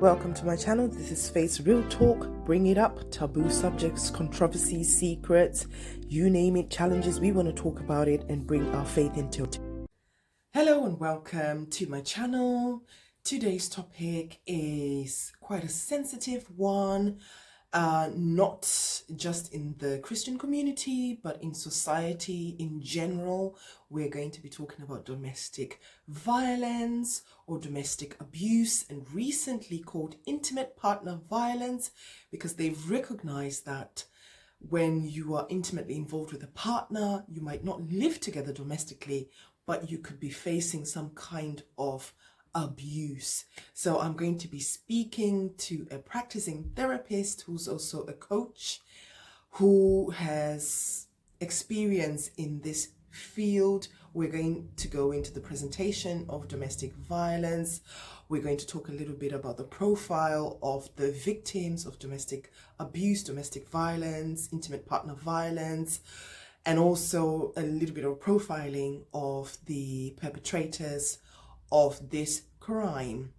Welcome to my channel. This is Faith's Real Talk. Bring it up. Taboo subjects, controversies, secrets, you name it, challenges. We want to talk about it and bring our faith into it. Hello and welcome to my channel. Today's topic is quite a sensitive one. Not just in the Christian community, but in society in general. We're going to be talking about domestic violence or domestic abuse, and recently called intimate partner violence, because they've recognized that when you are intimately involved with a partner, you might not live together domestically, but you could be facing some kind of abuse. So I'm going to be speaking to a practicing therapist who's also a coach, who has experience in this field. We're going to go into the presentation of domestic violence. We're going to talk a little bit about the profile of the victims of domestic abuse, domestic violence, intimate partner violence, and also a little bit of profiling of the perpetrators of this crime.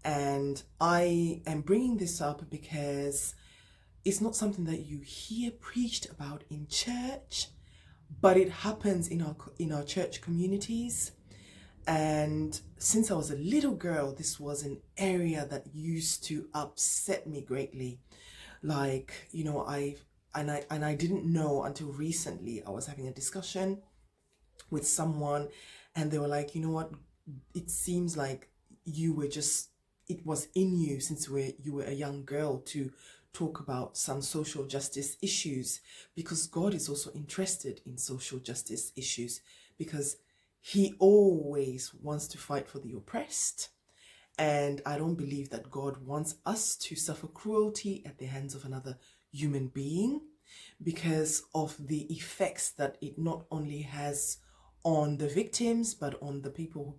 And I am bringing this up because it's not something that you hear preached about in church, but it happens in our church communities. And since I was a little girl, this was an area that used to upset me greatly. Like, you know, I didn't know until recently. I was having a discussion with someone and they were like, you know what, it seems like it was in you since you were a young girl to talk about some social justice issues, because God is also interested in social justice issues, because he always wants to fight for the oppressed. And I don't believe that God wants us to suffer cruelty at the hands of another human being, because of the effects that it not only has on the victims, but on the people who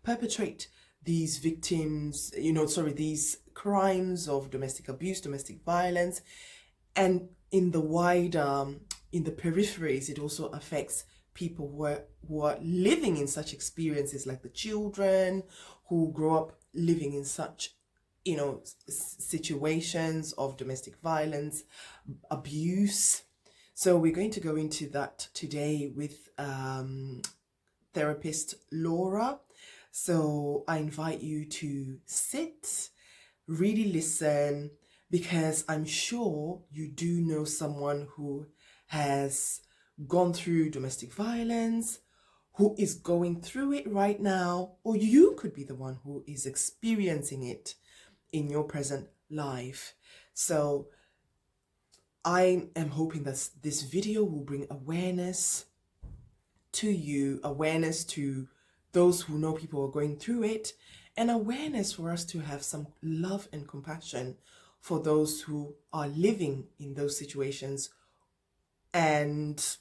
perpetrate these these crimes of domestic abuse, domestic violence. And in the peripheries, it also affects people who are living in such experiences, like the children who grow up living in such, situations of domestic violence, abuse. So we're going to go into that today with therapist Laura. So I invite you to sit, really listen, because I'm sure you do know someone who has gone through domestic violence, who is going through it right now, or you could be the one who is experiencing it in your present life. So I am hoping that this video will bring awareness to you, awareness to those who know people are going through it, and awareness for us to have some love and compassion for those who are living in those situations and,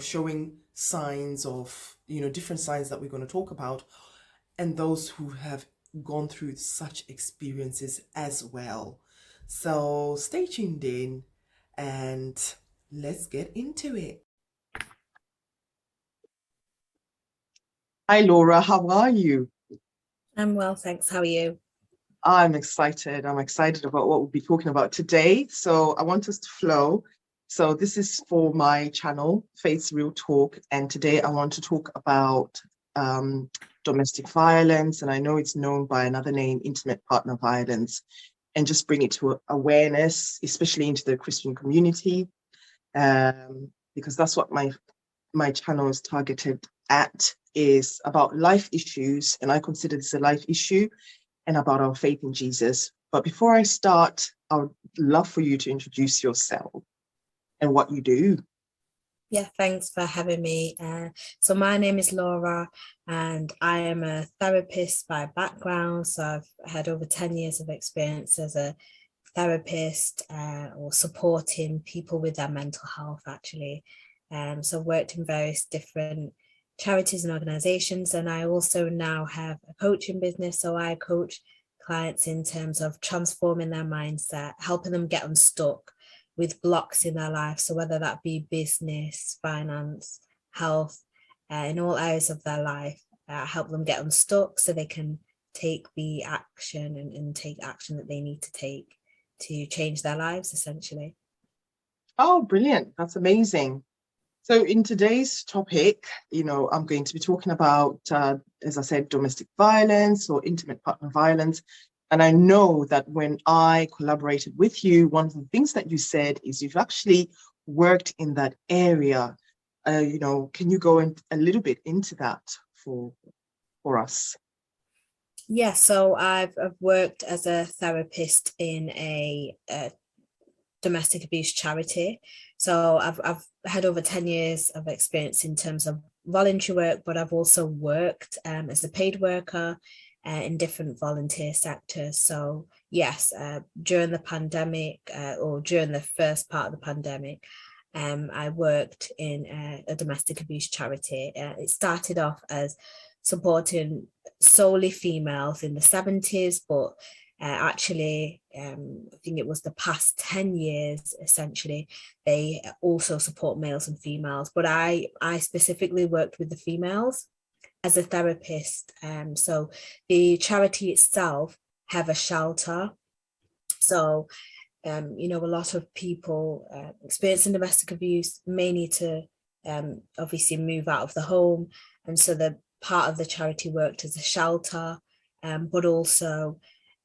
showing signs of, different signs that we're going to talk about, and those who have gone through such experiences as well. So stay tuned in and let's get into it. Hi, Laura. How are you? I'm well, thanks. How are you? I'm excited. I'm excited about what we'll be talking about today. So I want us to flow. So this is for my channel, Faith's Real Talk. And today I want to talk about domestic violence. And I know it's known by another name, intimate partner violence, and just bring it to awareness, especially into the Christian community, because that's what my channel is targeted at, is about life issues. And I consider this a life issue, and about our faith in Jesus. But before I start, I would love for you to introduce yourself and what you do. Yeah, thanks for having me. So my name is Laura and I am a therapist by background. So I've had over 10 years of experience as a therapist or supporting people with their mental health, actually. So I've worked in various different charities and organizations, and I also now have a coaching business. So I coach clients in terms of transforming their mindset, helping them get unstuck with blocks in their life. So whether that be business, finance, health, in all areas of their life, help them get unstuck so they can take the action and take action that they need to take to change their lives, essentially. Oh, brilliant. That's amazing. So in today's topic, I'm going to be talking about, as I said, domestic violence or intimate partner violence. And I know that when I collaborated with you, one of the things that you said is you've actually worked in that area. Can you go in a little bit into that for us? Yeah, so I've worked as a therapist in a domestic abuse charity. So I've had over 10 years of experience in terms of voluntary work, but I've also worked as a paid worker in different volunteer sectors. So yes, during the pandemic or during the first part of the pandemic, I worked in a domestic abuse charity. It started off as supporting solely females in the 70s, but actually, I think it was the past 10 years, essentially, they also support males and females. But I specifically worked with the females as a therapist. So the charity itself have a shelter. So, a lot of people experiencing domestic abuse may need to obviously move out of the home. And so the part of the charity worked as a shelter, but also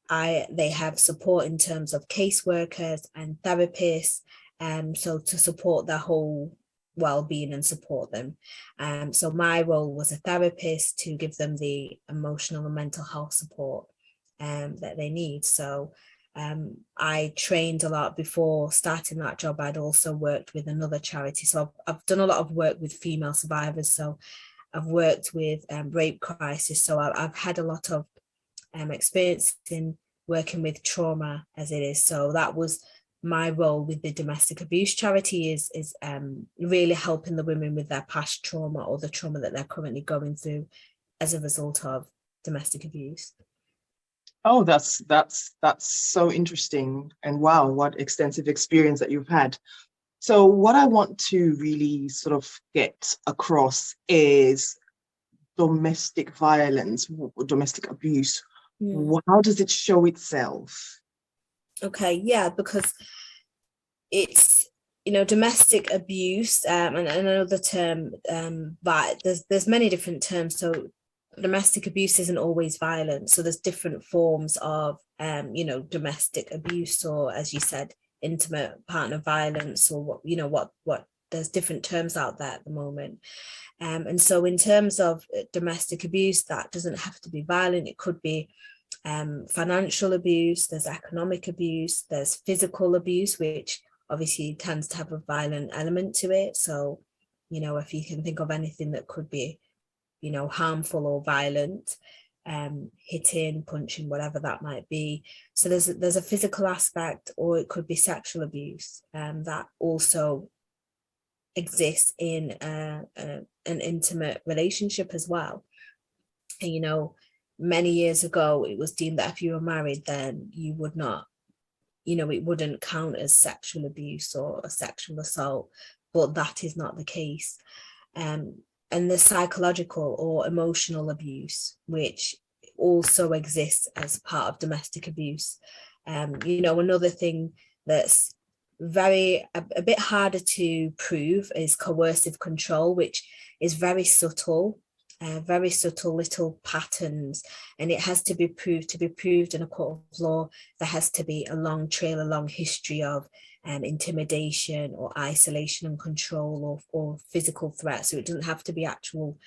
they have support in terms of caseworkers and therapists, so to support their whole well-being and support them. So my role was a therapist to give them the emotional and mental health support that they need. So I trained a lot before starting that job. I'd also worked with another charity. So I've done a lot of work with female survivors. So I've worked with rape crisis. So I've had a lot of experience in working with trauma as it is. So that was my role with the domestic abuse charity is really helping the women with their past trauma or the trauma that they're currently going through as a result of domestic abuse. Oh, that's so interesting. And wow, what extensive experience that you've had. So what I want to really sort of get across is domestic violence, domestic abuse. How does it show itself? Okay, yeah, because it's, domestic abuse, and another term, but there's many different terms. So domestic abuse isn't always violent. So there's different forms of, domestic abuse, or as you said, intimate partner violence, or what there's different terms out there at the moment. And so in terms of domestic abuse, that doesn't have to be violent. It could be financial abuse, there's economic abuse, there's physical abuse, which obviously tends to have a violent element to it. So, if you can think of anything that could be, harmful or violent, hitting, punching, whatever that might be. So there's a physical aspect, or it could be sexual abuse that also exists in an intimate relationship as well. And, many years ago, it was deemed that if you were married, then you would not, it wouldn't count as sexual abuse or a sexual assault, but that is not the case. And the psychological or emotional abuse, which also exists as part of domestic abuse. Another thing that's a bit harder to prove is coercive control, which is very subtle little patterns, and it has to be proved in a court of law. There has to be a long history of intimidation or isolation and control or physical threat. So it doesn't have to be actual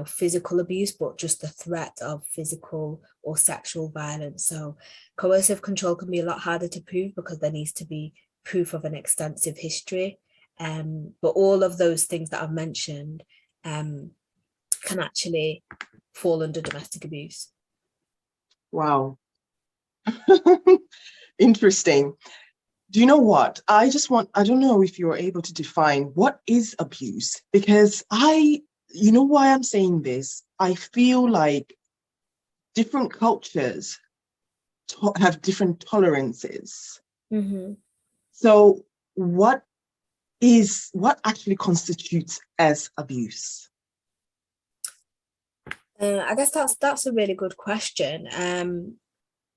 physical abuse, but just the threat of physical or sexual violence. So coercive control can be a lot harder to prove because there needs to be proof of an extensive history. But all of those things that I've mentioned can actually fall under domestic abuse. Wow. Interesting. Do you know what? I don't know if you're able to define what is abuse, because you know why I'm saying this? I feel like different cultures have different tolerances. Mm-hmm. So what actually constitutes as abuse? I guess that's a really good question.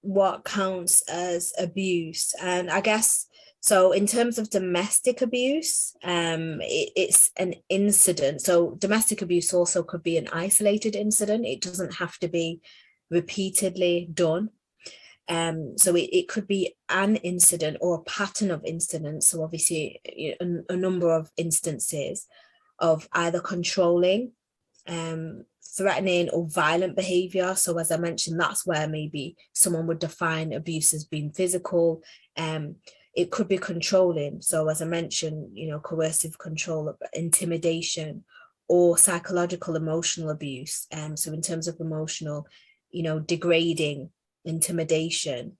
What counts as abuse? And I guess so. In terms of domestic abuse, it's an incident. So domestic abuse also could be an isolated incident. It doesn't have to be repeatedly done. So it could be an incident or a pattern of incidents. So obviously a number of instances of either controlling, threatening or violent behavior. So as I mentioned, that's where maybe someone would define abuse as being physical. It could be controlling. So as I mentioned, coercive control, intimidation, or psychological emotional abuse. So in terms of emotional, degrading, intimidation.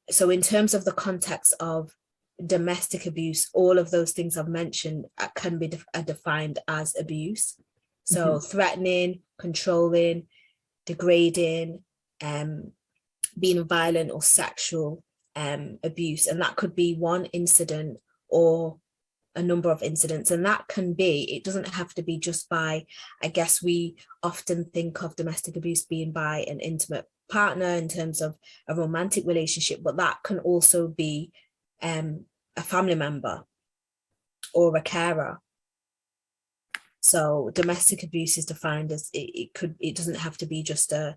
So in terms of the context of domestic abuse, all of those things I've mentioned can be defined as abuse. So threatening, controlling, degrading, being violent or sexual abuse. And that could be one incident or a number of incidents. And that can be, it doesn't have to be just by, I guess we often think of domestic abuse being by an intimate partner in terms of a romantic relationship, but that can also be a family member or a carer. So domestic abuse is defined as it doesn't have to be just a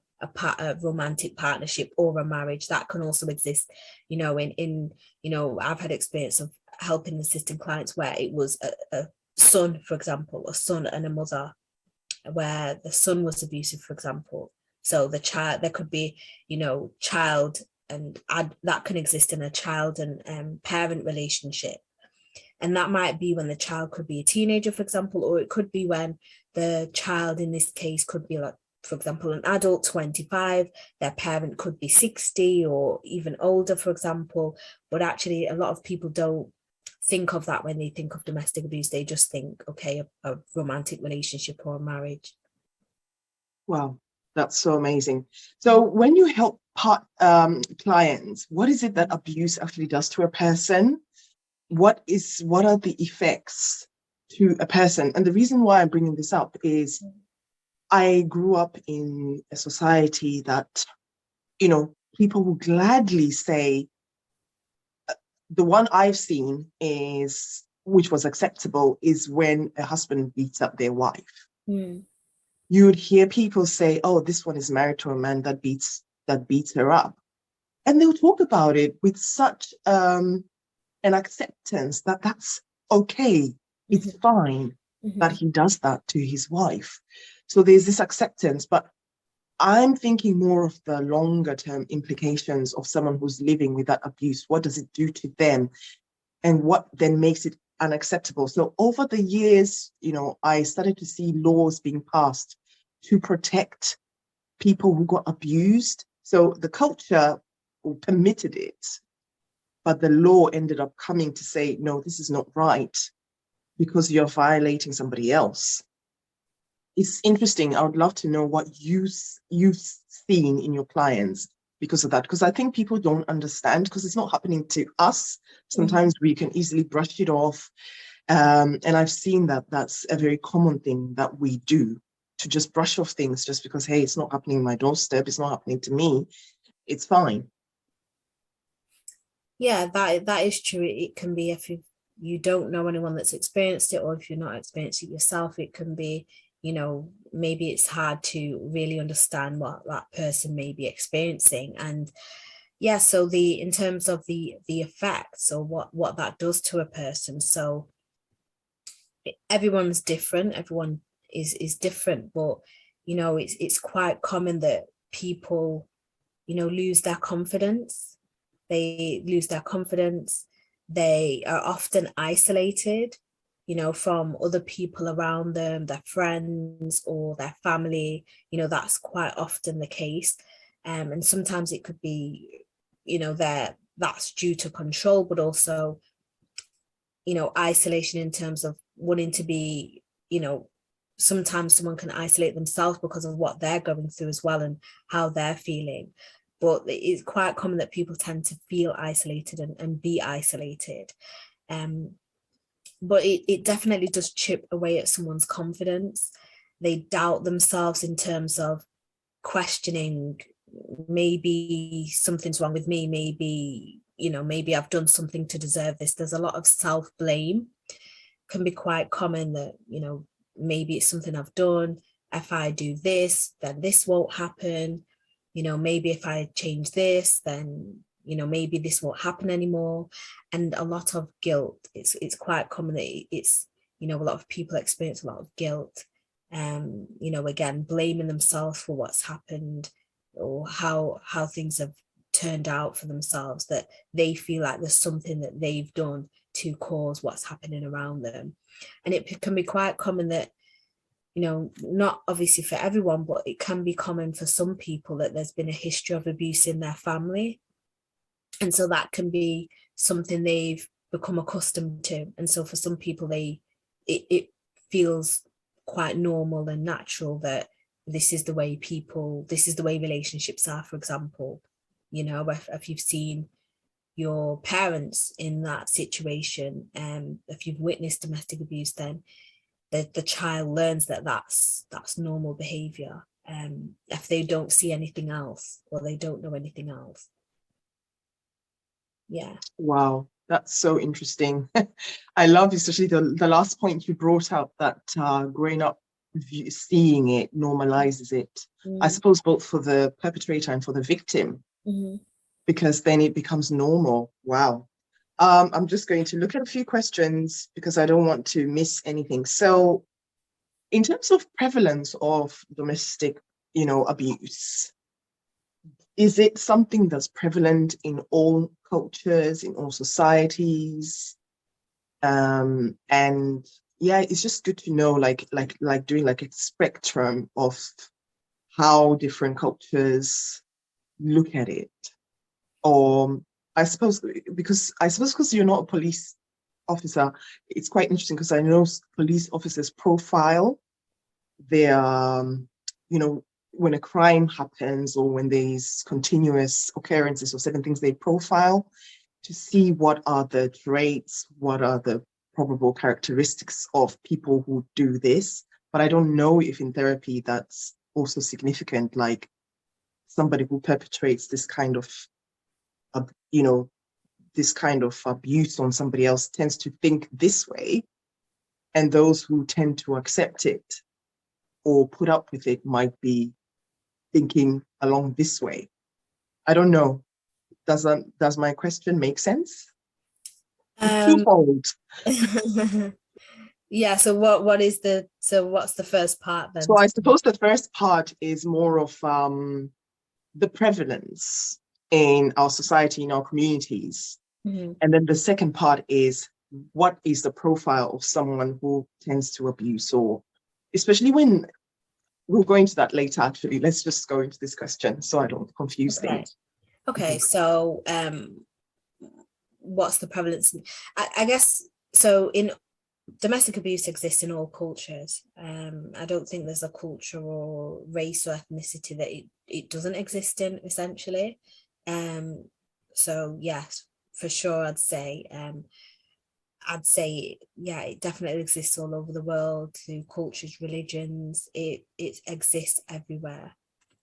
romantic partnership or a marriage. That can also exist, in I've had experience of helping assisting clients where it was a son, for example, a son and a mother, where the son was abusive, for example. So the child, there could be, child, and that can exist in a child and parent relationship. And that might be when the child could be a teenager, for example, or it could be when the child in this case could be like, for example, an adult, 25, their parent could be 60 or even older, for example. But actually, a lot of people don't think of that when they think of domestic abuse. They just think, okay, a romantic relationship or a marriage. Wow, that's so amazing. So when you help clients, what is it that abuse actually does to a person? What are the effects to a person? And the reason why I'm bringing this up is I grew up in a society that, people will gladly say, the one I've seen is, which was acceptable, is when a husband beats up their wife. You would hear people say, oh, this one is married to a man that beats her up. And they'll talk about it with such an acceptance that that's okay. It's fine that he does that to his wife. So there's this acceptance, but I'm thinking more of the longer term implications of someone who's living with that abuse. What does it do to them? And what then makes it unacceptable? So over the years, I started to see laws being passed to protect people who got abused. So the culture permitted it, but the law ended up coming to say, no, this is not right because you're violating somebody else. It's interesting. I would love to know what you've seen in your clients because of that, because I think people don't understand because it's not happening to us. Sometimes we can easily brush it off. And I've seen that that's a very common thing that we do, to just brush off things just because, hey, it's not happening in my doorstep. It's not happening to me. It's fine. Yeah, that is true. It can be, if you don't know anyone that's experienced it, or if you're not experienced it yourself, it can be, maybe it's hard to really understand what that person may be experiencing. And yeah, so in terms of the effects or what that does to a person. So everyone's different. Everyone is different, but it's quite common that people, lose their confidence. They lose their confidence. They are often isolated, from other people around them, their friends or their family. That's quite often the case. And sometimes it could be, that's due to control, but also, isolation in terms of wanting to be, sometimes someone can isolate themselves because of what they're going through as well and how they're feeling. But it's quite common that people tend to feel isolated and be isolated. But it definitely does chip away at someone's confidence. they doubt themselves in terms of questioning, maybe something's wrong with me, maybe, maybe I've done something to deserve this. There's a lot of self-blame, can be quite common, that, maybe it's something I've done. If I do this, then this won't happen. Maybe if I change this, then, maybe this won't happen anymore. And a lot of guilt. It's quite common that it's, a lot of people experience a lot of guilt. Again, blaming themselves for what's happened, or how things have turned out for themselves, that they feel like there's something that they've done to cause what's happening around them. And it can be quite common that, not obviously for everyone, but it can be common for some people that there's been a history of abuse in their family. And so that can be something they've become accustomed to. And so for some people, it feels quite normal and natural that this is the way relationships are, for example. If you've seen your parents in that situation, if you've witnessed domestic abuse, then the child learns that that's normal behavior, if they don't see anything else, or they don't know anything else. Yeah. Wow, that's so interesting. I love especially the last point you brought up, that growing up seeing it normalizes it. I suppose both for the perpetrator and for the victim, because then it becomes normal. Wow. I'm just going to look at a few questions because I don't want to miss anything. So in terms of prevalence of domestic, abuse, is it something that's prevalent in all cultures, in all societies? And yeah, it's just good to know, like doing like a spectrum of how different cultures look at it. Or I suppose because you're not a police officer, it's quite interesting, because I know police officers profile their, when a crime happens, or when there's continuous occurrences or certain things, they profile to see what are the traits, what are the probable characteristics of people who do this. But I don't know if in therapy that's also significant, like somebody who perpetrates this kind of abuse on somebody else tends to think this way, and those who tend to accept it or put up with it might be thinking along this way. I don't know. Does my question make sense? It's twofold. Yeah. So what's the first part then? So I suppose the first part is more of the prevalence in our society, in our communities. And then the second part is, what is the profile of someone who tends to abuse, or especially when we'll go into that later, actually. Let's just go into this question so I don't confuse things. Okay. So what's the prevalence? I guess, so in domestic abuse exists in all cultures. I don't think there's a culture or race or ethnicity that it doesn't exist in, essentially. So yes, for sure, I'd say, yeah, it definitely exists all over the world, through cultures, religions. It exists everywhere.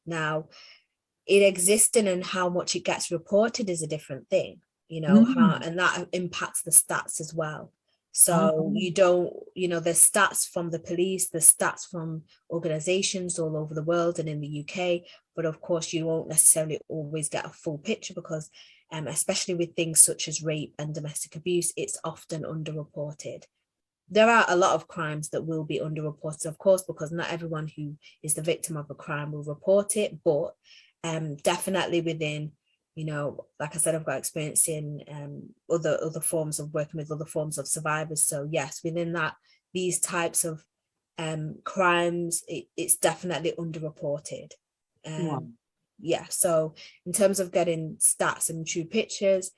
Now, it existing and how much it gets reported is a different thing, and that impacts the stats as well. So you don't, there's stats from the police, there's stats from organizations all over the world and in the UK, but of course you won't necessarily always get a full picture, because especially with things such as rape and domestic abuse, it's often underreported. There are a lot of crimes that will be underreported, of course, because not everyone who is the victim of a crime will report it, but definitely within, like I said, I've got experience in other forms of working with other forms of survivors. So yes, within that, these types of crimes, it's definitely underreported. Wow. Yeah, so in terms of getting stats and true pictures,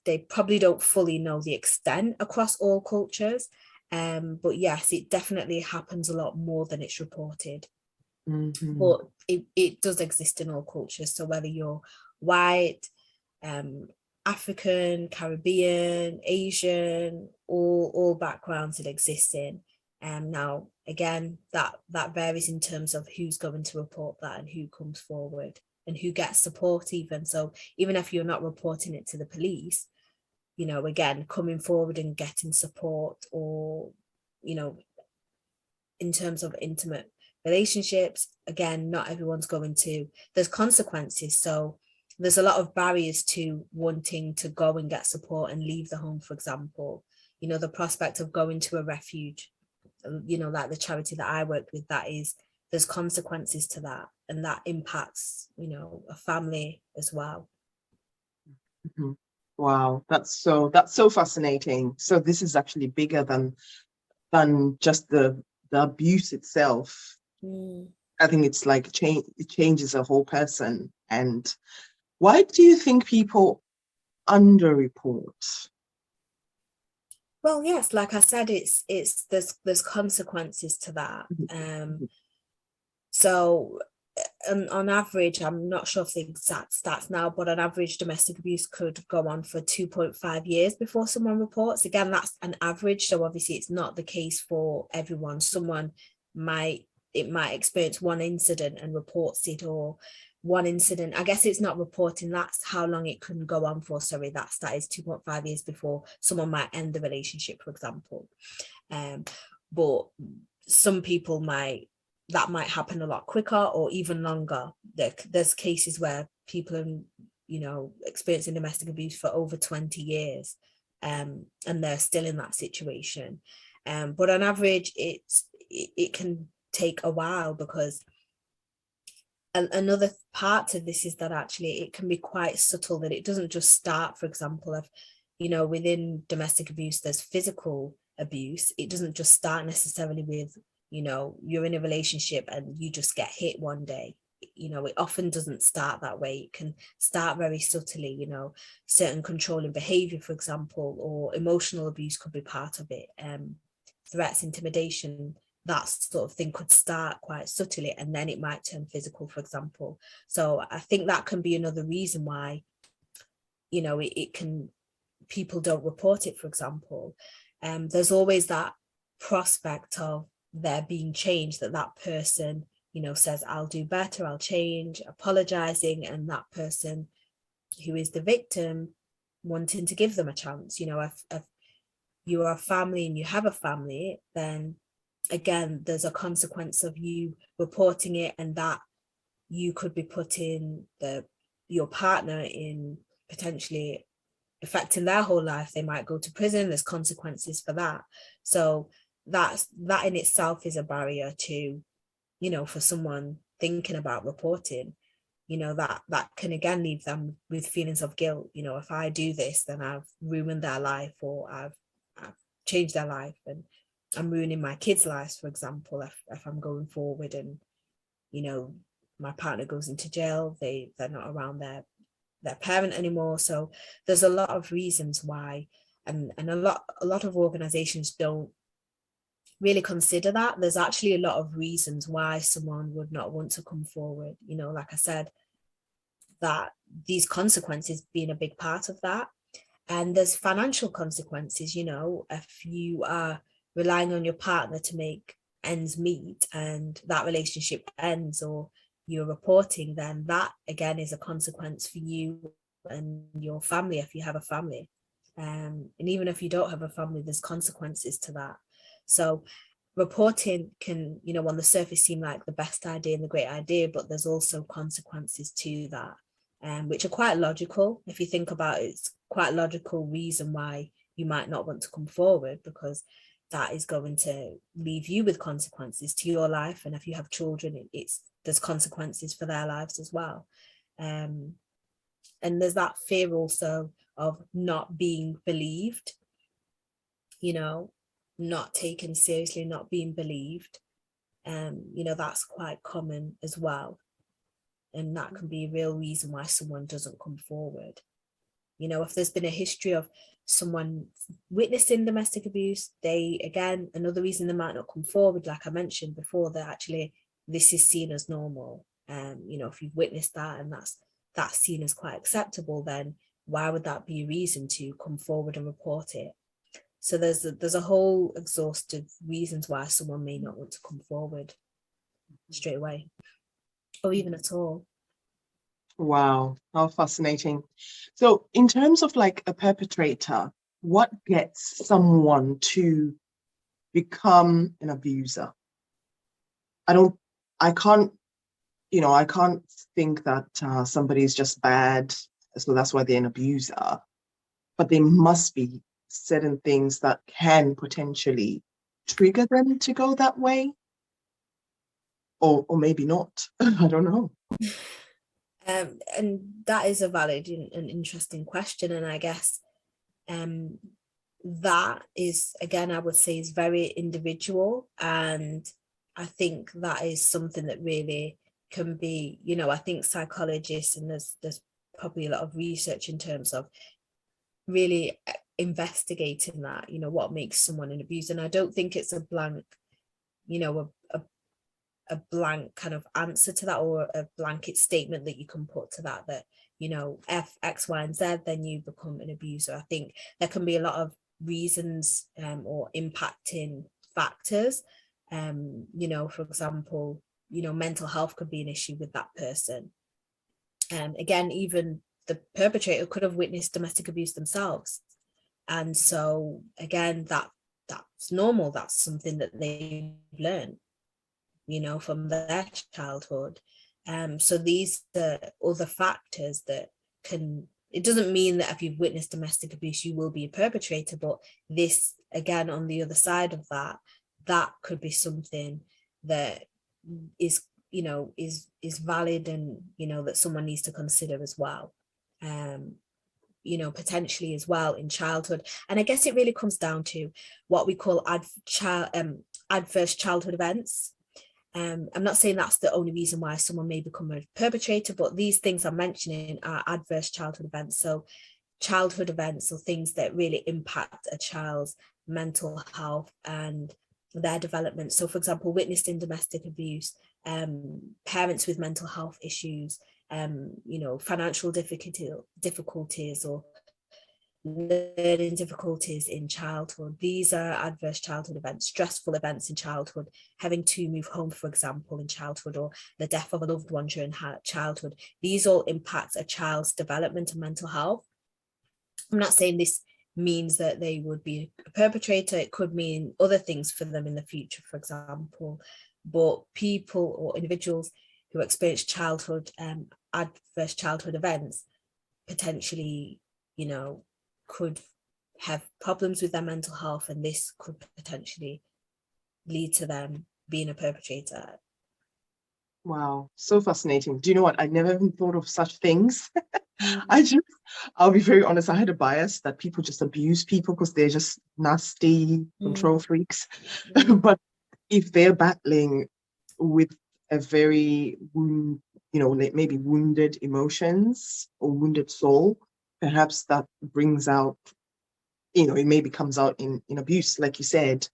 they probably don't fully know the extent across all cultures, but yes, it definitely happens a lot more than it's reported. But it does exist in all cultures. So whether you're white, African, Caribbean, Asian, all backgrounds it exists in. Now, again, that varies in terms of who's going to report that and who comes forward and who gets support even. So even if you're not reporting it to the police, you know, again, coming forward and getting support, or, you know, in terms of intimate relationships, again, not everyone's going to, there's consequences. So there's a lot of barriers to wanting to go and get support and leave the home, for example. You know, the prospect of going to a refuge, you know, like the charity that I work with, that is, there's consequences to that, and that impacts, you know, a family as well. Mhm. Wow, that's so fascinating. So this is actually bigger than just the abuse itself. I think it's like it changes a whole person. And why do you think people underreport? Well, yes, like I said, it's there's consequences to that. So on average, I'm not sure of the exact stats now, but on average, domestic abuse could go on for 2.5 years before someone reports. Again, that's an average, so obviously it's not the case for everyone. Someone might experience one incident and reports it, or one incident, I guess it's not reporting, that's how long it can go on for. Sorry, that is 2.5 years before someone might end the relationship, for example. But some people that might happen a lot quicker or even longer. There's cases where people are, you know, experiencing domestic abuse for over 20 years, and they're still in that situation. But on average, it can take a while, because another part to this is that actually it can be quite subtle, that it doesn't just start, for example, if, you know, within domestic abuse, there's physical abuse. It doesn't just start necessarily with, you know, you're in a relationship and you just get hit one day. You know, it often doesn't start that way. It can start very subtly, you know, certain controlling behavior, for example, or emotional abuse could be part of it. Threats, intimidation, that sort of thing could start quite subtly, and then it might turn physical, for example. So I think that can be another reason why, you know, people don't report it, for example. There's always that prospect of there being change, that person, you know, says, I'll do better, I'll change, apologizing, and that person who is the victim wanting to give them a chance. You know, if you are a family and you have a family, then again, there's a consequence of you reporting it, and that you could be putting your partner in, potentially affecting their whole life. They might go to prison. There's consequences for that. So that in itself is a barrier to, you know, for someone thinking about reporting. You know, that can again leave them with feelings of guilt. You know, if I do this, then I've ruined their life, or I've changed their life, and I'm ruining my kids' lives, for example, if I'm going forward and, you know, my partner goes into jail, they're not around their parent anymore. So there's a lot of reasons why, and a lot of organizations don't really consider that. There's actually a lot of reasons why someone would not want to come forward. You know, like I said, that these consequences being a big part of that. And there's financial consequences. You know, if you are relying on your partner to make ends meet and that relationship ends, or you're reporting, then that again is a consequence for you and your family, if you have a family. And even if you don't have a family, there's consequences to that. So reporting can, you know, on the surface seem like the best idea and the great idea, but there's also consequences to that, which are quite logical. If you think about it, it's quite logical reason why you might not want to come forward, because that is going to leave you with consequences to your life. And if you have children, there's consequences for their lives as well. And there's that fear also of not being believed, you know, not taken seriously, not being believed. You know, that's quite common as well. And that can be a real reason why someone doesn't come forward. You know, if there's been a history of someone witnessing domestic abuse, again, another reason they might not come forward, like I mentioned before, that actually this is seen as normal. You know, if you've witnessed that and that's seen as quite acceptable, then why would that be a reason to come forward and report it? So there's a whole exhaustive reasons why someone may not want to come forward straight away or even at all. Wow, how fascinating. So in terms of like a perpetrator, what gets someone to become an abuser? I can't, I can't think that somebody is just bad, so that's why they're an abuser. But there must be certain things that can potentially trigger them to go that way, or maybe not. I don't know. And that is a valid and interesting question, and I guess that is, again, I would say is very individual, and I think that is something that really can be, I think psychologists, and there's probably a lot of research in terms of really investigating that, what makes someone an abuser. And I don't think it's a blank, a blank kind of answer to that, or a blanket statement that you can put to that F, X, Y, and Z, then you become an abuser. I think there can be a lot of reasons or impacting factors. For example, mental health could be an issue with that person. Again, even the perpetrator could have witnessed domestic abuse themselves. And so again, that's normal. That's something that they've learned, from their childhood. So these are other factors that can, it doesn't mean that if you've witnessed domestic abuse, you will be a perpetrator, but this, again, on the other side of that could be something that is valid, and, that someone needs to consider as well. Potentially as well in childhood. And I guess it really comes down to what we call adverse childhood events. I'm not saying that's the only reason why someone may become a perpetrator, but these things I'm mentioning are adverse childhood events. So childhood events are things that really impact a child's mental health and their development. So for example, witnessed in domestic abuse, parents with mental health issues, financial difficulties or learning difficulties in childhood. These are adverse childhood events, stressful events in childhood, having to move home, for example, in childhood, or the death of a loved one during childhood. These all impact a child's development and mental health. I'm not saying this means that they would be a perpetrator. It could mean other things for them in the future, for example. But people or individuals who experience childhood, adverse childhood events, potentially, could have problems with their mental health, and this could potentially lead to them being a perpetrator. Wow, so fascinating. Do you know what? I never even thought of such things. I'll be very honest, I had a bias that people just abuse people because they're just nasty control freaks. But if they're battling with a very, maybe wounded emotions or wounded soul, perhaps that brings out, it maybe comes out in abuse, like you said,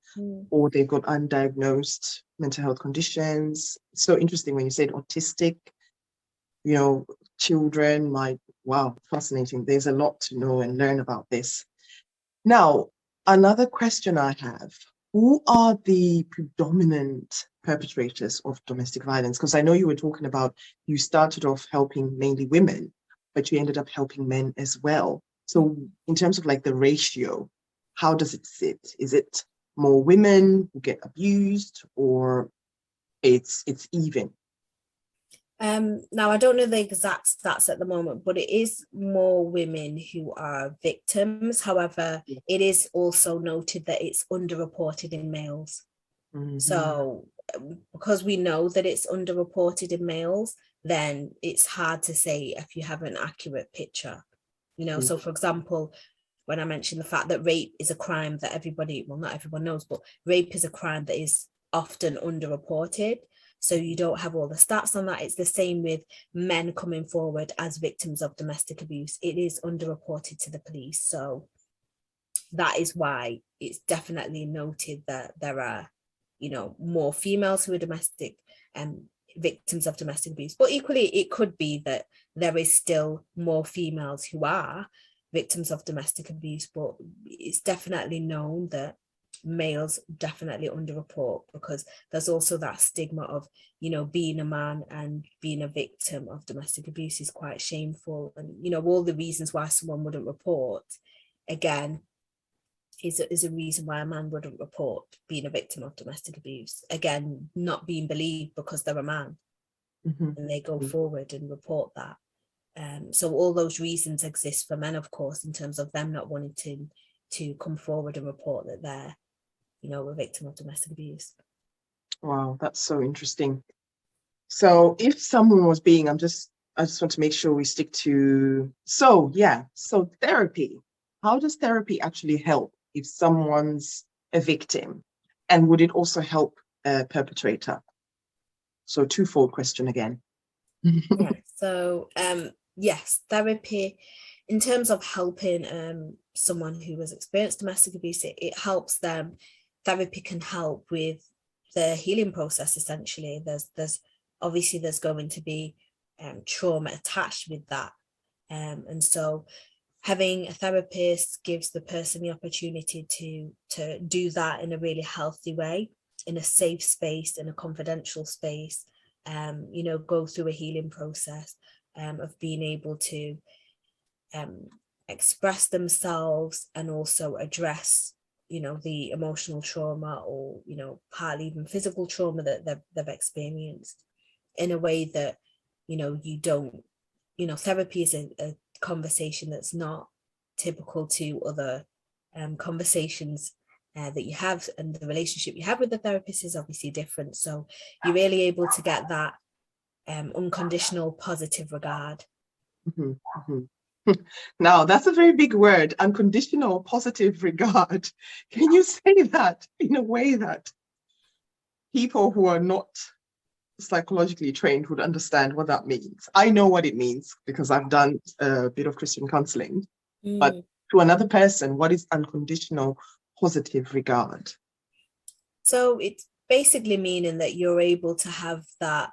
or they've got undiagnosed mental health conditions. It's so interesting when you said autistic, children, wow, fascinating. There's a lot to know and learn about this. Now, another question I have, who are the predominant perpetrators of domestic violence? Because I know you were talking about, you started off helping mainly women, but you ended up helping men as well. So in terms of like the ratio, how does it sit? Is it more women who get abused, or it's even? Now, I don't know the exact stats at the moment, but it is more women who are victims. However, it is also noted that it's underreported in males. So because we know that it's underreported in males, then it's hard to say if you have an accurate picture. So for example, when I mentioned the fact that rape is a crime that everybody, well, not everyone knows, but rape is a crime that is often underreported. So you don't have all the stats on that. It's the same with men coming forward as victims of domestic abuse. It is underreported to the police. So that is why it's definitely noted that there are, more females who are domestic victims of domestic abuse. But equally, it could be that there is still more females who are, victims of domestic abuse, but it's definitely known that males definitely underreport, because there's also that stigma of, you know, being a man and being a victim of domestic abuse is quite shameful. And, you know, all the reasons why someone wouldn't report, again, is a reason why a man wouldn't report being a victim of domestic abuse. Again, not being believed because they're a man, and they go forward and report that. So all those reasons exist for men, of course, in terms of them not wanting to come forward and report that they're, you know, a victim of domestic abuse. Wow, that's so interesting. So if someone was being, I just want to make sure we stick to, so therapy. How does therapy actually help if someone's a victim? And would it also help a perpetrator? So twofold question again. Right. So yes, therapy, in terms of helping someone who has experienced domestic abuse, it helps them. Therapy can help with the healing process. Essentially, there's obviously there's going to be trauma attached with that, and so having a therapist gives the person the opportunity to do that in a really healthy way, in a safe space, in a confidential space. You know, go through a healing process of being able to express themselves and also address, you know, the emotional trauma, or, you know, partly even physical trauma that they've experienced, in a way that, you know, you don't, you know, therapy is a conversation that's not typical to other conversations that you have, and the relationship you have with the therapist is obviously different. So you're really able to get that unconditional positive regard. Now, that's a very big word, unconditional positive regard. Can you say that in a way that people who are not psychologically trained would understand what that means? I know what it means because I've done a bit of Christian counseling, but to another person, what is unconditional positive regard? So it's basically meaning that you're able to have that,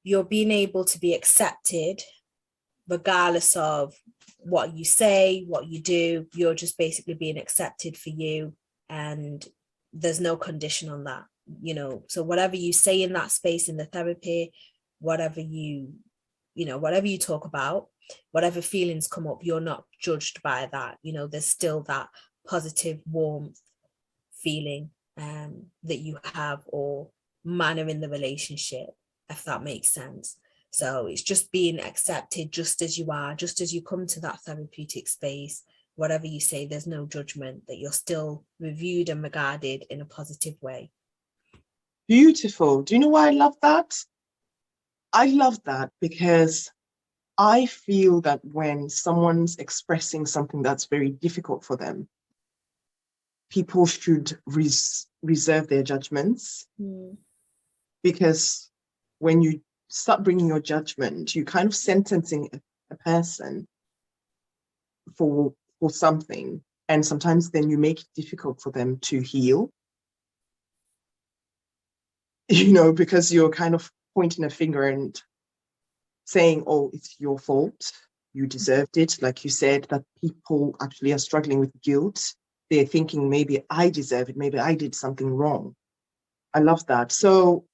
you're being able to be accepted regardless of what you say, what you do. You're just basically being accepted for you, and there's no condition on that, you know. So whatever you say in that space, in the therapy, whatever you know, whatever you talk about, whatever feelings come up, you're not judged by that. You know, there's still that positive warmth feeling that you have, or manner in the relationship, if that makes sense. So it's just being accepted just as you are, just as you come to that therapeutic space. Whatever you say, there's no judgment, that you're still reviewed and regarded in a positive way. Beautiful. Do you know why I love that? I love that because I feel that when someone's expressing something that's very difficult for them, people should reserve their judgments. Because when you start bringing your judgment, you kind of sentencing a person for something, and sometimes then you make it difficult for them to heal, you know, because you're kind of pointing a finger and saying, oh, it's your fault, you deserved it. Like you said, that people actually are struggling with guilt. They're thinking, maybe I deserve it, maybe I did something wrong. I love that. So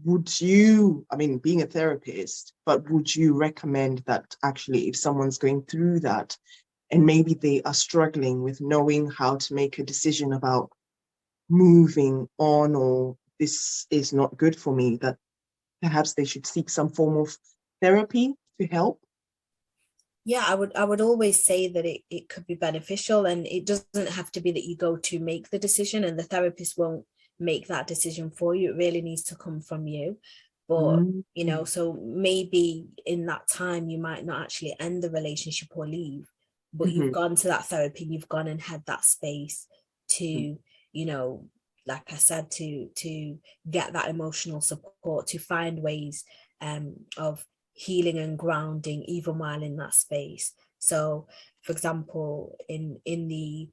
would you, I mean, being a therapist, but would you recommend that actually if someone's going through that and maybe they are struggling with knowing how to make a decision about moving on, or this is not good for me, that perhaps they should seek some form of therapy to help? Yeah, I would always say that it could be beneficial, and it doesn't have to be that you go to make the decision and the therapist won't make that decision for you. It really needs to come from you. But you know, so maybe in that time you might not actually end the relationship or leave, but you've gone to that therapy, you've gone and had that space to, you know, like I said, to get that emotional support, to find ways of healing and grounding even while in that space. So for example, in the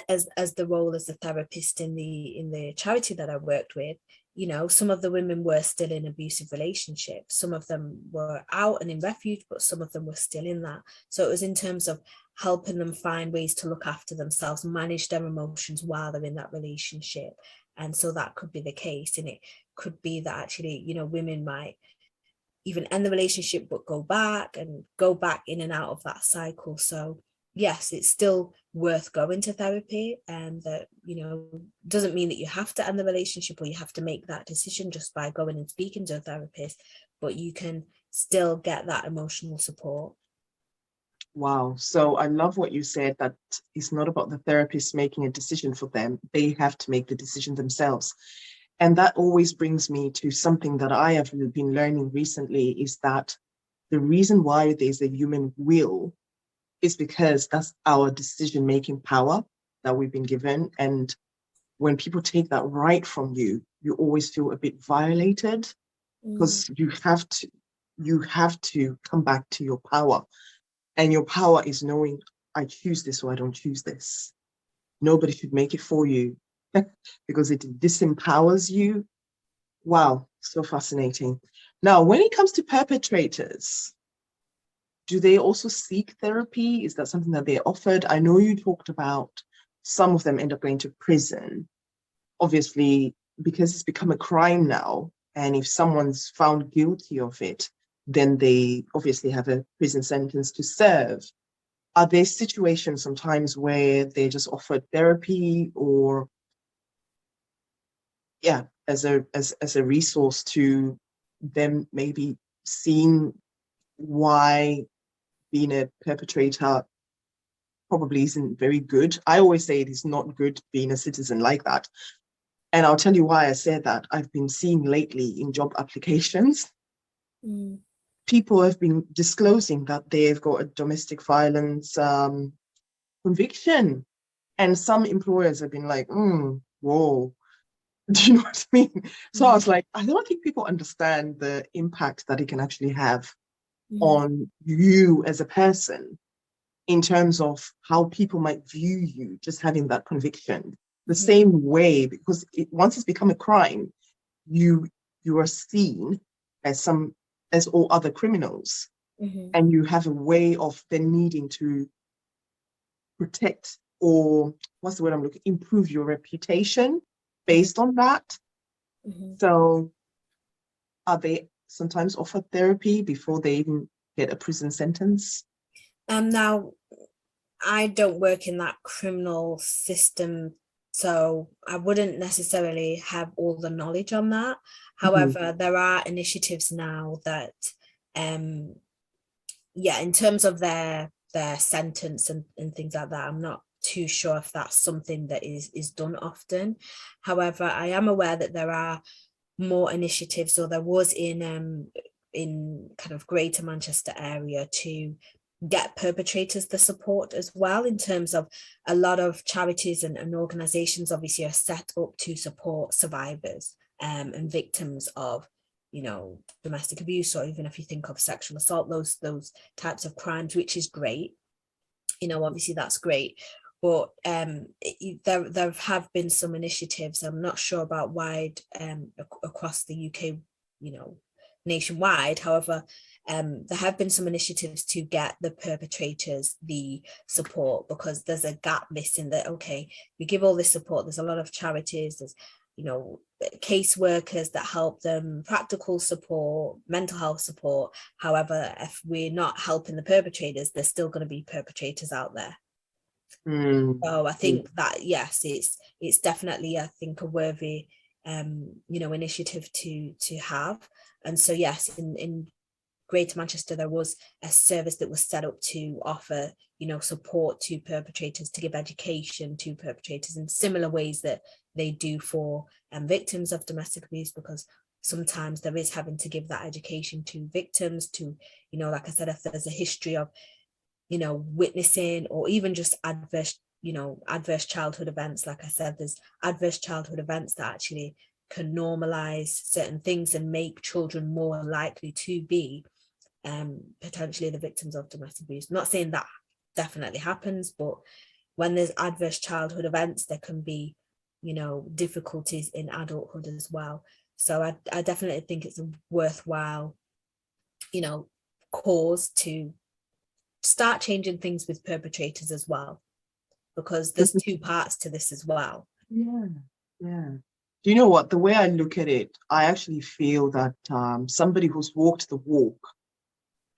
as the role as a therapist in the charity that I worked with, you know, some of the women were still in abusive relationships. Some of them were out and in refuge, but some of them were still in that. So it was in terms of helping them find ways to look after themselves, manage their emotions while they're in that relationship. And so that could be the case. And it could be that actually, you know, women might even end the relationship, but go back in and out of that cycle. So yes, it's still worth going to therapy, and that, you know, doesn't mean that you have to end the relationship or you have to make that decision just by going and speaking to a therapist, but you can still get that emotional support. Wow. So I love what you said, that it's not about the therapist making a decision for them. They have to make the decision themselves. And that always brings me to something that I have been learning recently, is that the reason why there's a human will is because that's our decision-making power that we've been given. And when people take that right from you, you always feel a bit violated, because you have to come back to your power. And your power is knowing, I choose this or I don't choose this. Nobody should make it for you because it disempowers you. Wow, so fascinating. Now, when it comes to perpetrators, do they also seek therapy? Is that something that they're offered? I know you talked about some of them end up going to prison, obviously, because it's become a crime now. And if someone's found guilty of it, then they obviously have a prison sentence to serve. Are there situations sometimes where they're just offered therapy, or as a resource to them maybe seeing why being a perpetrator probably isn't very good? I always say it is not good being a citizen like that. And I'll tell you why I say that. I've been seeing lately in job applications, people have been disclosing that they've got a domestic violence conviction. And some employers have been like, whoa, do you know what I mean? So I was like, I don't think people understand the impact that it can actually have on you as a person, in terms of how people might view you just having that conviction. The same way, because once it's become a crime, you are seen as all other criminals, and you have a way of then needing to protect, or what's the word I'm looking, improve your reputation based on that. So are they sometimes offered therapy before they even get a prison sentence? Now, I don't work in that criminal system, so I wouldn't necessarily have all the knowledge on that. However, there are initiatives now that, in terms of their sentence and things like that, I'm not too sure if that's something that is done often. However, I am aware that there are more initiatives, or there was in kind of Greater Manchester area, to get perpetrators the support as well, in terms of a lot of charities and organizations obviously are set up to support survivors and victims of, you know, domestic abuse, or even if you think of sexual assault, those types of crimes, which is great. You know, obviously that's great. But there have been some initiatives, I'm not sure about wide across the UK, you know, nationwide. However, there have been some initiatives to get the perpetrators the support, because there's a gap missing. That, okay, we give all this support, there's a lot of charities, there's, you know, caseworkers that help them, practical support, mental health support. However, if we're not helping the perpetrators, there's still going to be perpetrators out there. So I think that, yes, it's definitely, I think, a worthy you know, initiative to have. And so yes, in Greater Manchester, there was a service that was set up to offer, you know, support to perpetrators, to give education to perpetrators in similar ways that they do for victims of domestic abuse, because sometimes there is having to give that education to victims, to, you know, like I said, if there's a history of, you know, witnessing, or even just adverse childhood events. Like I said, there's adverse childhood events that actually can normalize certain things and make children more likely to be potentially the victims of domestic abuse. I'm not saying that definitely happens, but when there's adverse childhood events, there can be, you know, difficulties in adulthood as well. So I definitely think it's a worthwhile, cause to start changing things with perpetrators as well, because there's two parts to this as well. Yeah, yeah. Do you know what? The way I look at it, I actually feel that somebody who's walked the walk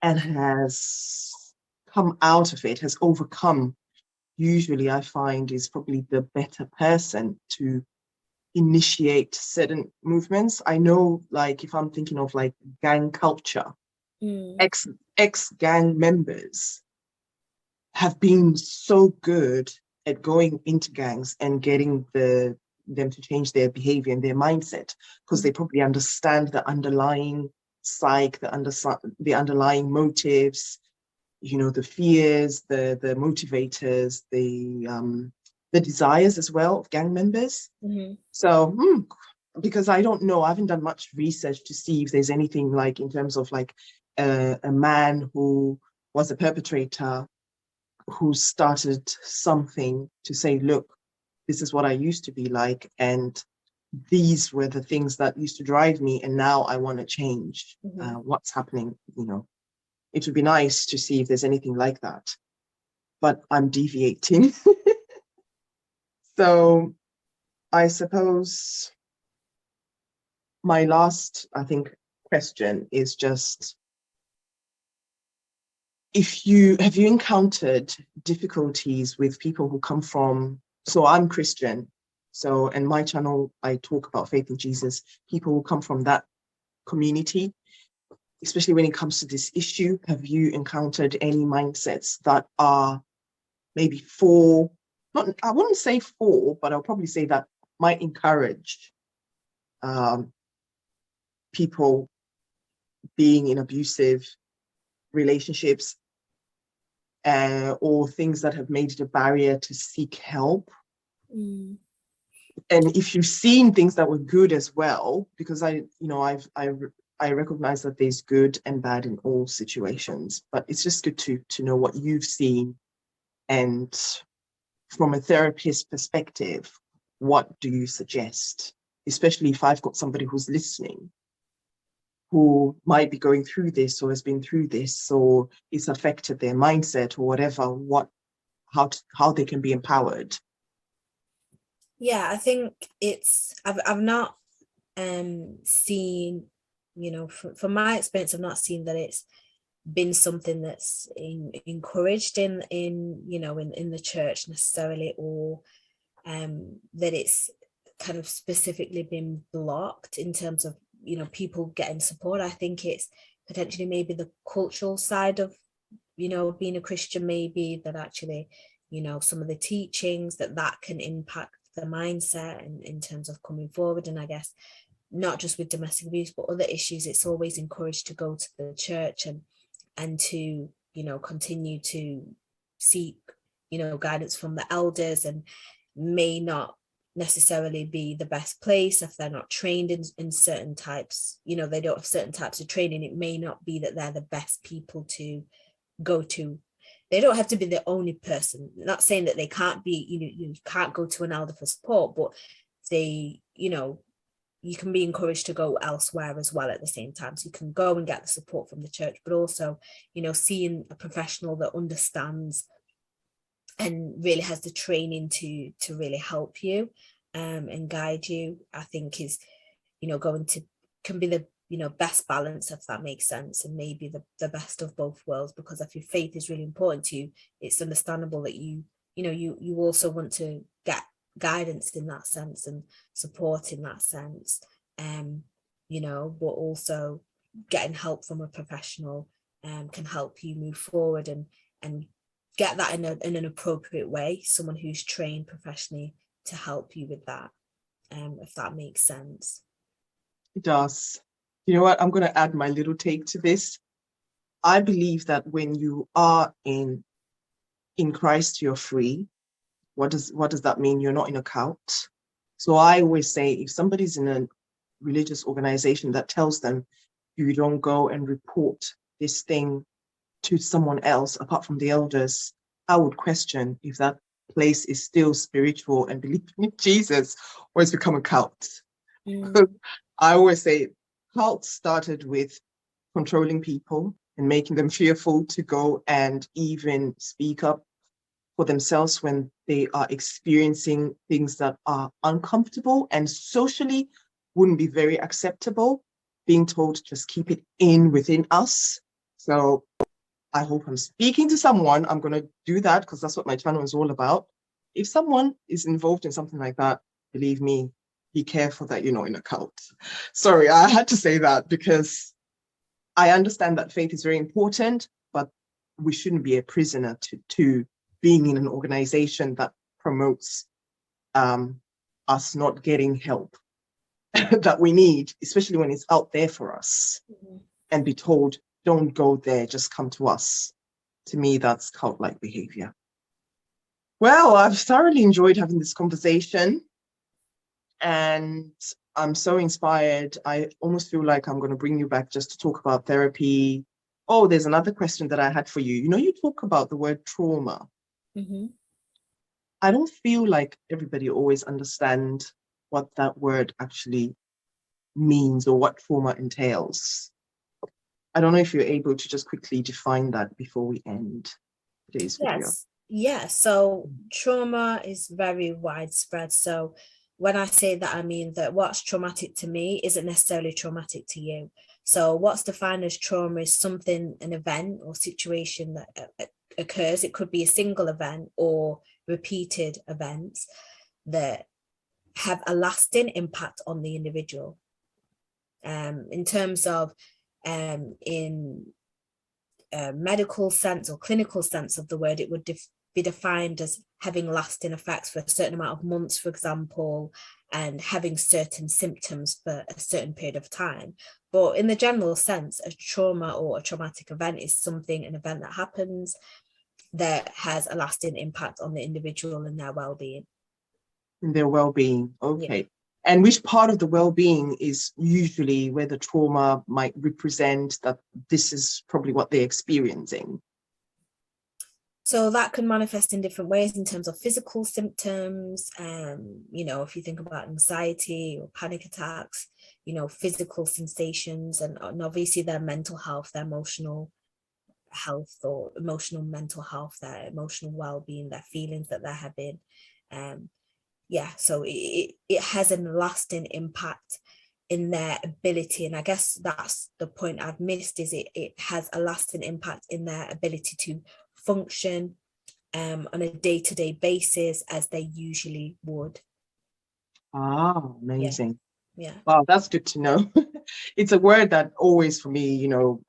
and has come out of it, has overcome, usually I find is probably the better person to initiate certain movements. I know, like, if I'm thinking of like gang culture, ex-gang members have been so good at going into gangs and getting them to change their behavior and their mindset, because they probably understand the underlying psyche, the underlying motives, the fears, the motivators, the desires as well of gang members. So because I don't know, I haven't done much research to see if there's anything like in terms of like a man who was a perpetrator who started something to say, look, this is what I used to be like, and these were the things that used to drive me, and now I want to change. What's happening? It would be nice to see if there's anything like that, but I'm deviating. So I suppose my last, I think, question is just, have you encountered difficulties with people who come from, so I'm Christian, so in my channel, I talk about faith in Jesus, people who come from that community, especially when it comes to this issue, have you encountered any mindsets that are maybe I wouldn't say for, but I'll probably say that might encourage people being in abusive relationships, or things that have made it a barrier to seek help? And if you've seen things that were good as well, because I recognize that there's good and bad in all situations, but it's just good to know what you've seen. And from a therapist perspective, what do you suggest? Especially if I've got somebody who's listening, who might be going through this or has been through this, or it's affected their mindset or whatever, how they can be empowered. Yeah, I think I've not seen, from my experience, I've not seen that it's been something that's encouraged in the church necessarily, or that it's kind of specifically been blocked in terms of people getting support. I think it's potentially maybe the cultural side of being a Christian, maybe that actually some of the teachings that can impact the mindset and in terms of coming forward. And I guess not just with domestic abuse but other issues, it's always encouraged to go to the church and to continue to seek guidance from the elders, and may not necessarily be the best place if they're not trained in certain types, they don't have certain types of training. It may not be that they're the best people to go to. They don't have to be the only person. Not saying that they can't be, you can't go to an elder for support, but they, you can be encouraged to go elsewhere as well at the same time. So you can go and get the support from the church, but also, seeing a professional that understands and really has the training to really help you and guide you, I think is, can be the best balance, if that makes sense, and maybe the best of both worlds. Because if your faith is really important to you, it's understandable that you also want to get guidance in that sense and support in that sense, but also getting help from a professional can help you move forward and get that in an appropriate way, someone who's trained professionally to help you with that, if that makes sense. It does. You know what? I'm going to add my little take to this. I believe that when you are in Christ, you're free. What does that mean? You're not in a cult. So I always say, if somebody's in a religious organization that tells them you don't go and report this thing to someone else apart from the elders, I would question if that place is still spiritual and believing in Jesus, or it's become a cult. I always say cults started with controlling people and making them fearful to go and even speak up for themselves when they are experiencing things that are uncomfortable and socially wouldn't be very acceptable, being told just keep it in within us. So I hope I'm speaking to someone. I'm going to do that because that's what my channel is all about. If someone is involved in something like that, believe me, be careful that you're not in a cult. Sorry, I had to say that because I understand that faith is very important, but we shouldn't be a prisoner to being in an organization that promotes us not getting help that we need, especially when it's out there for us, and be told, don't go there, just come to us. To me, that's cult-like behavior. Well, I've thoroughly enjoyed having this conversation, and I'm so inspired. I almost feel like I'm going to bring you back just to talk about therapy. Oh, there's another question that I had for you. You know, you talk about the word trauma. Mm-hmm. I don't feel like everybody always understands what that word actually means or what trauma entails. I don't know if you're able to just quickly define that before we end today's video. Yes. Yeah. So trauma is very widespread. So when I say that, I mean that what's traumatic to me isn't necessarily traumatic to you. So what's defined as trauma is something, an event or situation that occurs. It could be a single event or repeated events that have a lasting impact on the individual. In terms of in medical sense or clinical sense of the word, it would be defined as having lasting effects for a certain amount of months, for example, and having certain symptoms for a certain period of time. But in the general sense, a trauma or a traumatic event is something, an event that happens that has a lasting impact on the individual and their well-being. Their well-being, okay. Yeah. And which part of the well-being is usually where the trauma might represent that this is probably what they're experiencing? So that can manifest in different ways in terms of physical symptoms. You know, if you think about anxiety or panic attacks, you know, physical sensations, and obviously their mental health, their emotional health or emotional mental health, their emotional well-being, their feelings that they're having. Yeah, so it has a lasting impact in their ability, and I guess that's the point I've missed, is it has a lasting impact in their ability to function on a day-to-day basis as they usually would. Ah, amazing. Yeah. Wow, that's good to know. It's a word that always for me, you know,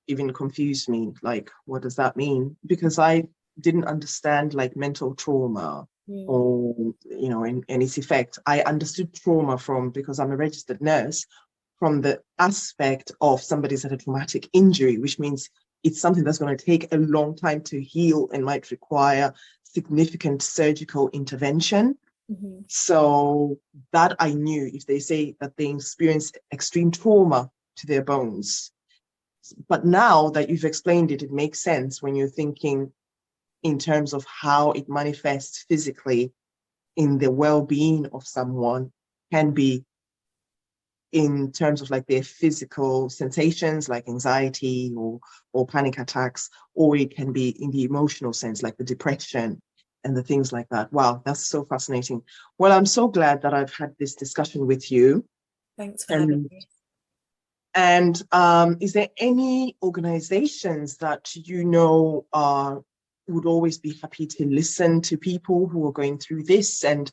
even confused me, like, what does that mean? Because I didn't understand like mental trauma or, you know, and its effect. I understood trauma from, because I'm a registered nurse, from the aspect of somebody's had a traumatic injury, which means it's something that's going to take a long time to heal and might require significant surgical intervention. Mm-hmm. So that I knew, if they say that they experience extreme trauma to their bones. But now that you've explained it, it makes sense when you're thinking in terms of how it manifests physically in the well-being of someone, can be in terms of like their physical sensations like anxiety or panic attacks, or it can be in the emotional sense like the depression and the things like that. Wow, that's so fascinating. Well, I'm so glad that I've had this discussion with you. Thanks for having me. And is there any organizations that you know would always be happy to listen to people who are going through this? And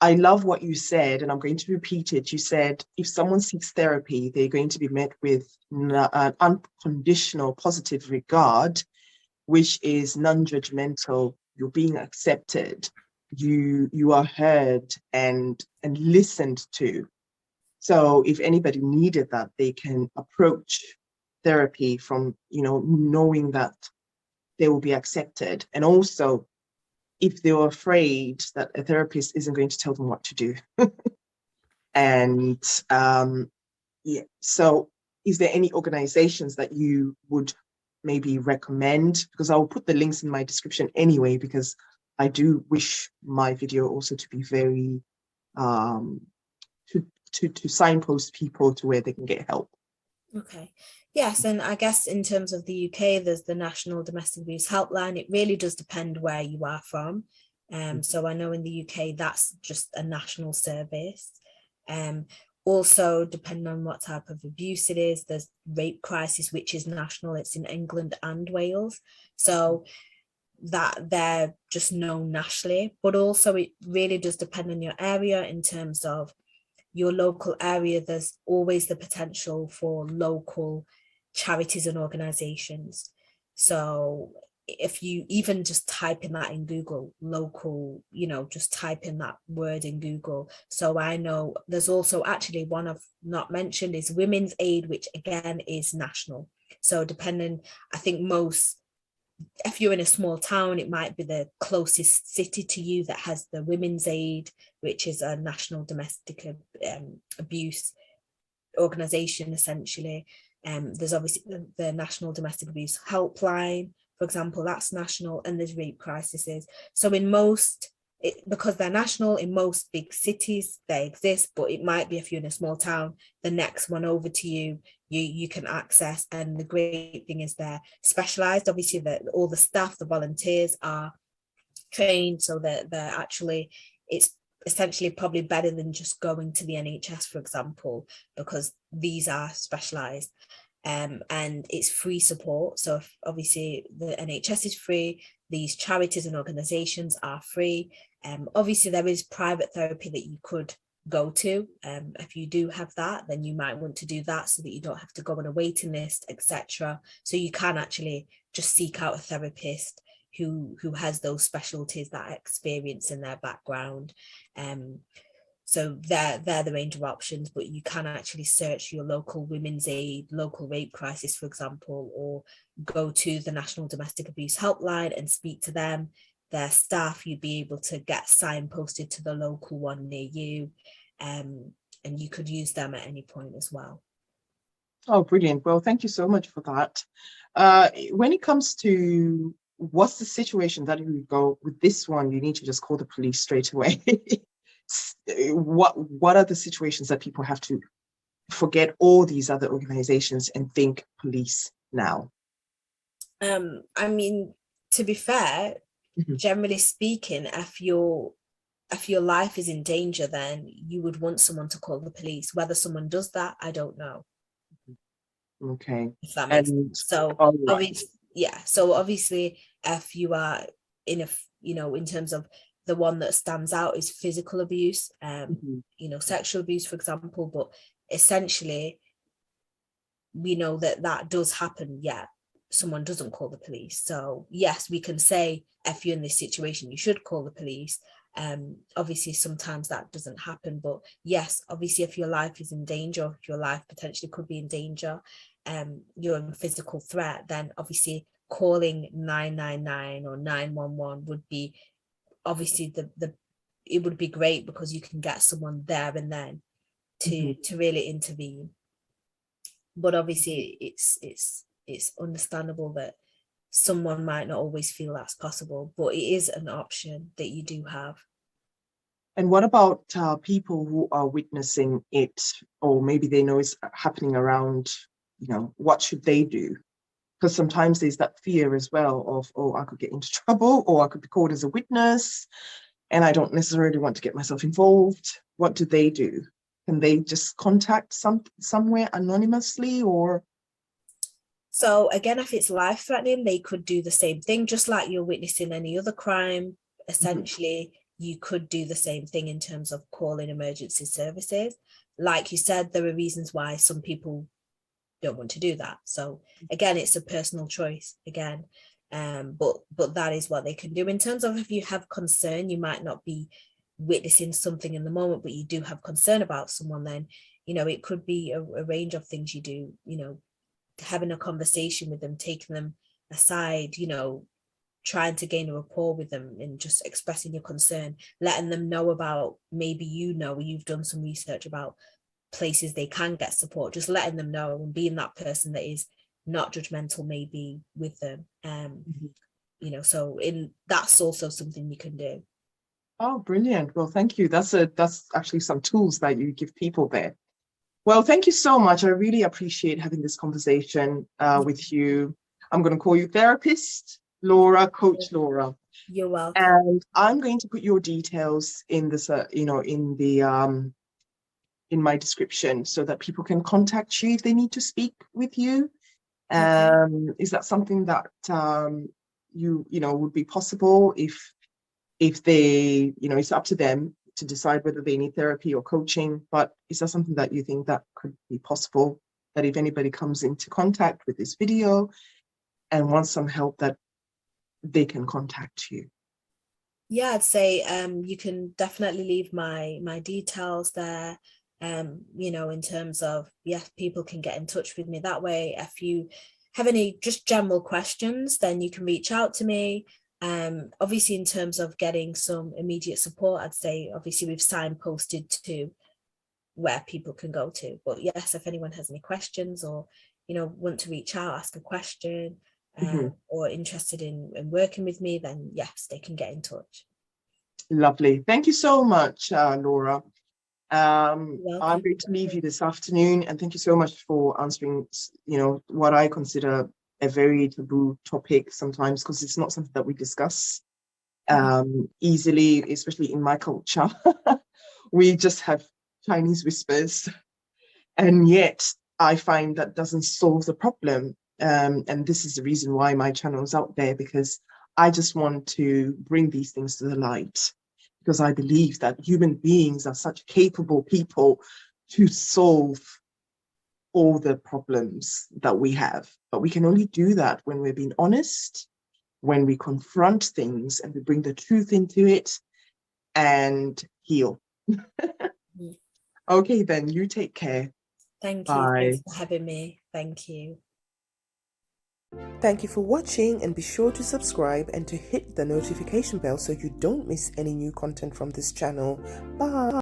I love what you said, and I'm going to repeat it. You said if someone seeks therapy, they're going to be met with an unconditional positive regard, which is non-judgmental. You're being accepted. You are heard and listened to. So if anybody needed that, they can approach therapy from, you know, knowing that they will be accepted. And also, if they were afraid that a therapist isn't going to tell them what to do. And yeah, so is there any organizations that you would maybe recommend? Because I will put the links in my description anyway, because I do wish my video also to be very, to signpost people to where they can get help? Okay. Yes, and I guess in terms of the UK, there's the National Domestic Abuse Helpline. It really does depend where you are from. So I know in the UK, that's just a national service. Also, depending on what type of abuse it is, there's rape crisis, which is national. It's in England and Wales. So that they're just known nationally, but also it really does depend on your area in terms of your local area. There's always the potential for local charities and organizations. So if you even just type in that in Google, local, just type in that word in Google. So I know there's also actually one I've not mentioned is Women's Aid, which again is national. So depending, I think if you're in a small town, it might be the closest city to you that has the Women's Aid, which is a national domestic abuse organization, essentially. There's obviously the National Domestic Abuse Helpline, for example, that's national, and there's rape crises. So because they're national, in most big cities, they exist, but it might be if you're in a small town, the next one over to you can access. And the great thing is they're specialized. Obviously, all the staff, the volunteers are trained, so that they're actually, it's essentially probably better than just going to the NHS, for example, because these are specialized. And it's free support. So obviously the NHS is free, these charities and organizations are free. Obviously there is private therapy that you could go to. If you do have that, then you might want to do that so that you don't have to go on a waiting list, etc. So you can actually just seek out a therapist who has those specialties, that experience in their background. So they're the range of options, but you can actually search your local Women's Aid, local rape crisis, for example, or go to the National Domestic Abuse Helpline and speak to them. Their staff, you'd be able to get signposted to the local one near you, and you could use them at any point as well. Oh, brilliant. Well, thank you so much for that. When it comes to what's the situation that you go with this one, you need to just call the police straight away. What are the situations that people have to forget all these other organizations and think police now? I mean, to be fair, generally speaking, if your life is in danger, then you would want someone to call the police. Whether someone does that, I don't know. Okay. If that makes sense. So obviously, yeah. So obviously, if you are in in terms of the one that stands out is physical abuse, sexual abuse, for example, but essentially we know that does happen, yet someone doesn't call the police. So yes, we can say if you're in this situation, you should call the police. Obviously sometimes that doesn't happen, but yes, obviously if your life is in danger, if your life potentially could be in danger, you're in physical threat, then obviously calling 999 or 911 would be obviously it would be great, because you can get someone there and then to really intervene. But obviously it's understandable that someone might not always feel that's possible, but it is an option that you do have. And what about people who are witnessing it, or maybe they know it's happening around, what should they do? Because sometimes there's that fear as well of, I could get into trouble, or I could be called as a witness, and I don't necessarily want to get myself involved. What do they do? Can they just contact somewhere anonymously, or? So again, if it's life-threatening, they could do the same thing, just like you're witnessing any other crime. Essentially, you could do the same thing in terms of calling emergency services. Like you said, there are reasons why some people don't want to do that. So again, it's a personal choice again. But that is what they can do. In terms of if you have concern, you might not be witnessing something in the moment, but you do have concern about someone, then, it could be a range of things you do, having a conversation with them, taking them aside, trying to gain a rapport with them and just expressing your concern, letting them know about, maybe you've done some research about places they can get support, just letting them know and being that person that is not judgmental maybe with them. So that's also something you can do. Oh, brilliant. Well, thank you. That's actually some tools that you give people there. Well, thank you so much. I really appreciate having this conversation with you. I'm going to call you therapist Laura, Coach Laura. You're welcome. And I'm going to put your details in this, in my description so that people can contact you if they need to speak with you. Okay. Is that something that would be possible if they, it's up to them to decide whether they need therapy or coaching, but is that something that you think that could be possible, that if anybody comes into contact with this video and wants some help, that they can contact you? Yeah, I'd say you can definitely leave my details there. In terms of, yes, people can get in touch with me that way. If you have any just general questions, then you can reach out to me. Obviously, in terms of getting some immediate support, I'd say obviously we've signposted to where people can go to. But yes, if anyone has any questions or want to reach out, ask a question, or interested in working with me, then yes, they can get in touch. Lovely. Thank you so much, Laura. I'm Welcome. going to leave you this afternoon, and thank you so much for answering, what I consider a very taboo topic sometimes, because it's not something that we discuss easily, especially in my culture. We just have Chinese whispers, and yet I find that doesn't solve the problem. And this is the reason why my channel is out there, because I just want to bring these things to the light, because I believe that human beings are such capable people to solve all the problems that we have. But we can only do that when we're being honest, when we confront things and we bring the truth into it and heal. Okay, then you take care. Thank you. Bye. Thanks for having me. Thank you. Thank you for watching, and be sure to subscribe and to hit the notification bell so you don't miss any new content from this channel. Bye.